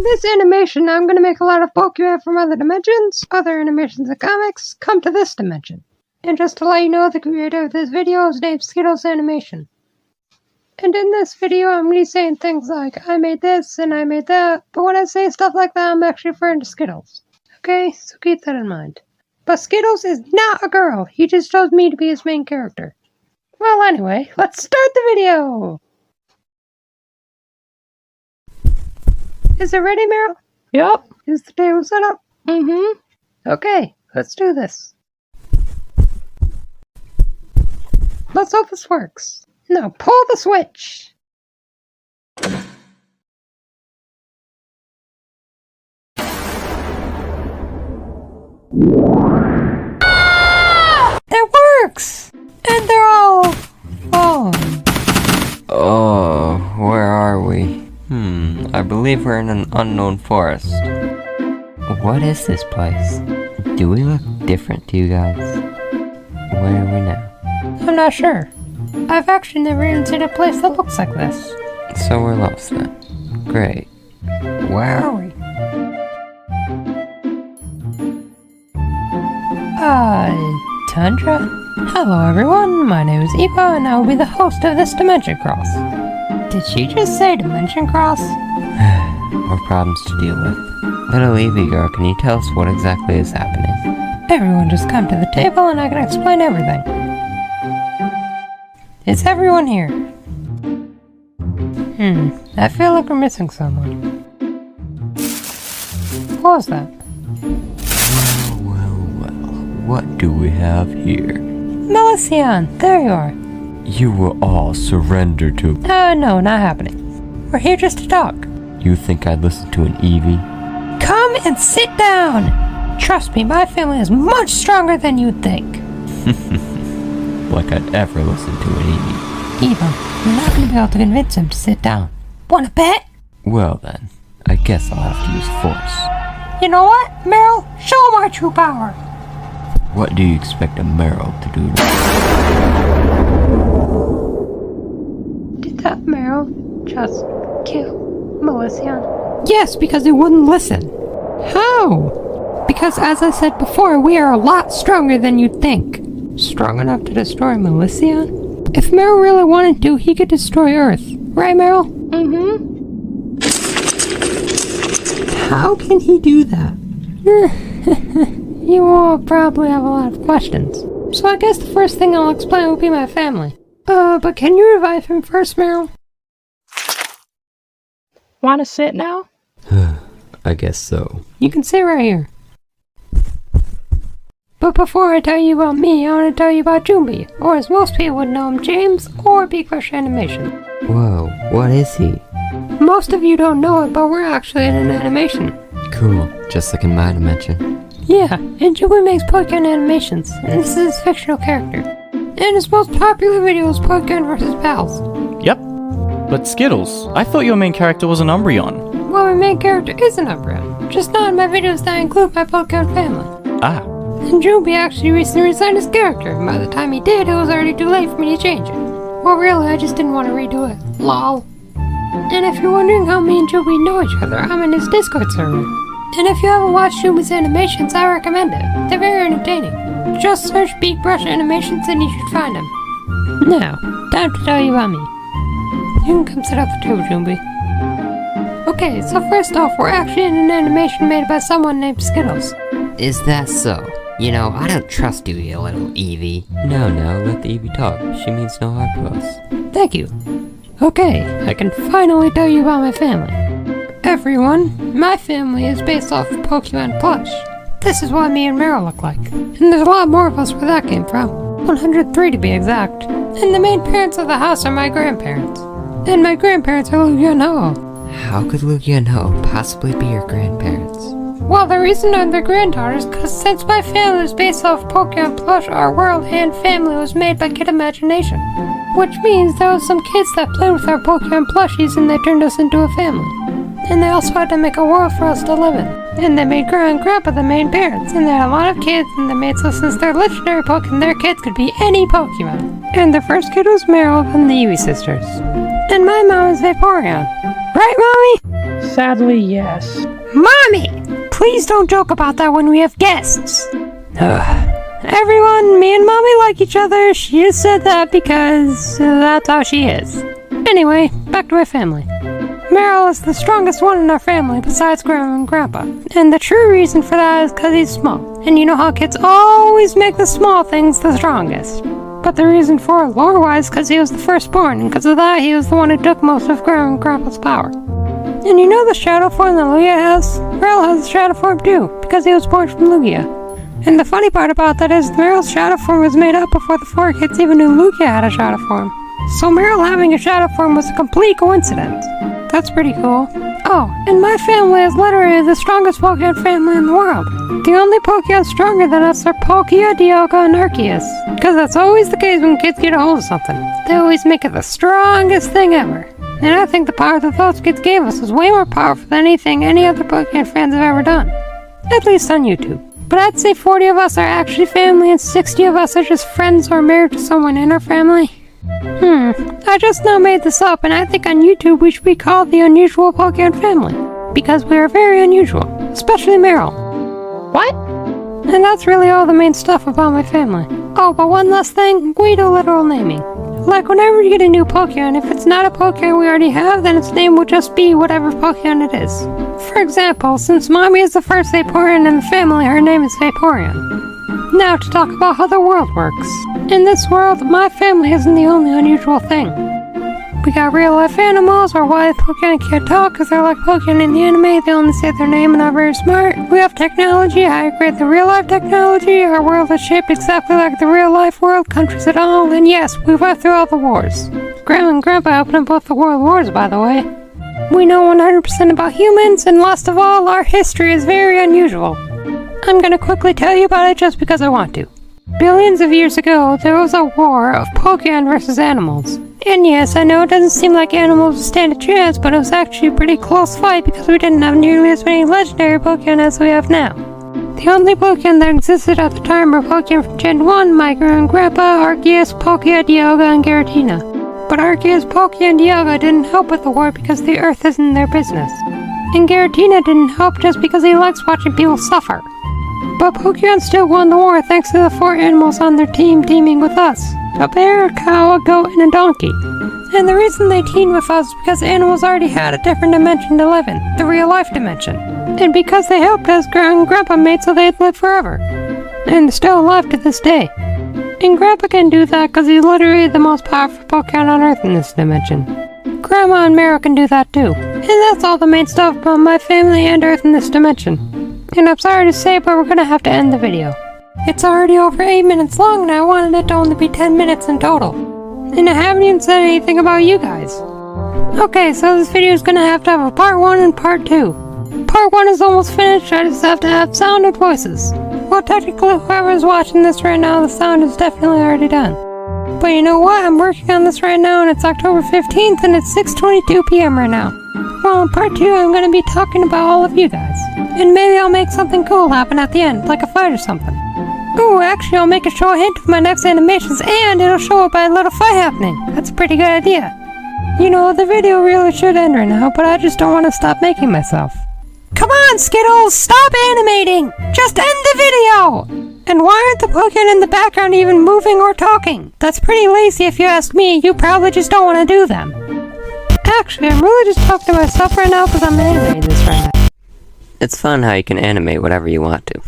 this animation, I'm going to make a lot of Pokemon from other dimensions, other animations and comics, come to this dimension. And just to let you know, the creator of this video is named Skittles Animation. And in this video, I'm going to be saying things like, I made this and I made that, but when I say stuff like that, I'm actually referring to Skittles. Okay, so keep that in mind. But Skittles is not a girl, he just chose me to be his main character. Well, anyway, let's start the video! Is it ready, Meryl? Yup. Is the table set up? Mm-hmm. Okay, let's do this. Let's hope this works. Now pull the switch! Ah! It works! And they're all falling. Oh, where are we? I believe we're in an unknown forest. What is this place? Do we look different to you guys? Where are we now? I'm not sure. I've actually never even seen a place that looks like this. So we're lost then. Great. Where are we? Tundra? Hello everyone, my name is Eva and I will be the host of this Dimension Cross. Did she just say Dimension Cross? More problems to deal with. Little Evie girl, can you tell us what exactly is happening? Everyone just come to the table and I can explain everything. Is everyone here? I feel like we're missing someone. What was that? Well, what do we have here? Melician, there you are. You will all surrender to... No, not happening. We're here just to talk. You think I'd listen to an Eevee? Come and sit down! Trust me, my family is much stronger than you'd think. Like I'd ever listen to an Eevee. Eva, you're not going to be able to convince him to sit down. Wanna bet? Well then, I guess I'll have to use force. You know what, Meryl? Show my true power! What do you expect a Meryl to do? Did that Meryl just kill Melician? Yes, because he wouldn't listen. How? Because as I said before, we are a lot stronger than you'd think. Strong enough to destroy Melician? If Meryl really wanted to, he could destroy Earth. Right, Meryl? Mm-hmm. How can he do that? You will probably have a lot of questions. So I guess the first thing I'll explain will be my family. But can you revive him first, Meryl? Wanna sit now? I guess so. You can sit right here. But before I tell you about me, I want to tell you about Jumbi, or as most people would know him, James, or Big Crush Animation. Whoa, what is he? Most of you don't know it, but we're actually in an animation. Cool, just like in my dimension. Yeah, and Jumbi makes Pokemon animations, and this is his fictional character. And his most popular video is Pokemon vs. Pals. Yep. But Skittles, I thought your main character was an Umbreon. Well, my main character is an Umbreon, just not in my videos that include my Pokemon family. Ah. And Jumbi actually recently resigned his character, and by the time he did, it was already too late for me to change it. Well, really, I just didn't want to redo it. Lol. And if you're wondering how me and Jumbi know each other, I'm in his Discord server. And if you haven't watched Jumbi's animations, I recommend it. They're very entertaining. Just search Big Brush Animations and you should find them. Now, time to tell you about me. You can come sit at the table, Jumbi. Okay, so first off, we're actually in an animation made by someone named Skittles. Is that so? You know, I don't trust you, you little Eevee. No, let the Eevee talk. She means no harm to us. Thank you. Okay, I can finally tell you about my family. Everyone, my family is based off of Pokemon plush. This is what me and Meryl look like. And there's a lot more of us where that came from. 103 to be exact. And the main parents of the house are my grandparents. And my grandparents are Lugia and Ho-Oh. How could Lugia and Ho-Oh possibly be your grandparents? Well, the reason I'm their granddaughters is because since my family is based off Pokemon plush, our world and family was made by Kid Imagination. Which means there was some kids that played with our Pokemon plushies and they turned us into a family. And they also had to make a world for us to live in. And they made Grandma and Grandpa the main parents, and they had a lot of kids, and they made so since they're legendary Pokemon, their kids could be any Pokemon. And the first kid was Meryl from the Eevee sisters. And my mom is Vaporeon. Right, Mommy? Sadly, yes. Mommy! Please don't joke about that when we have guests. Everyone, me and Mommy like each other. She just said that because that's how she is. Anyway, back to my family. Meryl is the strongest one in our family besides Grandma and Grandpa. And the true reason for that is because he's small. And you know how kids always make the small things the strongest. But the reason for it, lore-wise, because he was the firstborn, and because of that, he was the one who took most of Grandma and Grandpa's power. And you know the shadow form that Lugia has? Meryl has the shadow form too, because he was born from Lugia. And the funny part about that is Meryl's shadow form was made up before the 4 kids even knew Lugia had a shadow form. So Meryl having a shadow form was a complete coincidence. That's pretty cool. Oh, and my family is literally the strongest Pokemon family in the world. The only Pokemon stronger than us are Palkia, Dialga, and Arceus. Because that's always the case when kids get a hold of something. They always make it the strongest thing ever. And I think the power that those kids gave us was way more powerful than anything any other Pokemon fans have ever done. At least on YouTube. But I'd say 40 of us are actually family and 60 of us are just friends or married to someone in our family. I just now made this up, and I think on YouTube we should be called the Unusual Pokemon Family. Because we are very unusual. Especially Meryl. What? And that's really all the main stuff about my family. Oh, but one last thing, we do literal naming. Like whenever you get a new Pokemon, if it's not a Pokemon we already have, then its name will just be whatever Pokemon it is. For example, since Mommy is the first Vaporeon in the family, her name is Vaporeon. Now to talk about how the world works. In this world, my family isn't the only unusual thing. We got real-life animals, or why Pokemon can't talk because they're like Pokemon in the anime, they only say their name and are very smart. We have technology, how you create the real-life technology, our world is shaped exactly like the real-life world, countries and all, and yes, we went through all the wars. Grandma and Grandpa helped in both the world wars, by the way. We know 100% about humans, and last of all, our history is very unusual. I'm gonna quickly tell you about it just because I want to. Billions of years ago, there was a war of Pokemon versus animals. And yes, I know it doesn't seem like animals would stand a chance, but it was actually a pretty close fight because we didn't have nearly as many legendary Pokemon as we have now. The only Pokemon that existed at the time were Pokemon from Gen 1, my Grandma and Grandpa, Arceus, Palkia, Dialga, and Giratina. But Arceus, Palkia, and Dialga didn't help with the war because the Earth isn't their business. And Giratina didn't help just because he likes watching people suffer. But Pokemon still won the war thanks to the 4 animals on their team teaming with us. A bear, a cow, a goat, and a donkey. And the reason they teamed with us is because animals already had a different dimension to live in, the real-life dimension. And because they helped us, Grandma and Grandpa made so they'd live forever. And they're still alive to this day. And Grandpa can do that because he's literally the most powerful Pokemon on Earth in this dimension. Grandma and Meryl can do that too. And that's all the main stuff about my family and Earth in this dimension. And I'm sorry to say, but we're gonna have to end the video. It's already over 8 minutes long and I wanted it to only be 10 minutes in total. And I haven't even said anything about you guys. Okay, so this video is gonna have to have a part 1 and part 2. Part 1 is almost finished, I just have to add sound and voices. Well, technically, whoever's watching this right now, the sound is definitely already done. But you know what, I'm working on this right now and it's October 15th and it's 6:22 p.m. right now. Well, in part 2, I'm gonna be talking about all of you guys. And maybe I'll make something cool happen at the end, like a fight or something. Ooh, actually I'll make it show a hint of my next animations and it'll show up by a little fight happening. That's a pretty good idea. You know, the video really should end right now, but I just don't want to stop making myself. Come on, Skittles, stop animating! Just end the video! And why aren't the Pokemon in the background even moving or talking? That's pretty lazy if you ask me, you probably just don't want to do them. Actually, I'm really just talking to myself right now because I'm animating this right now. It's fun how you can animate whatever you want to.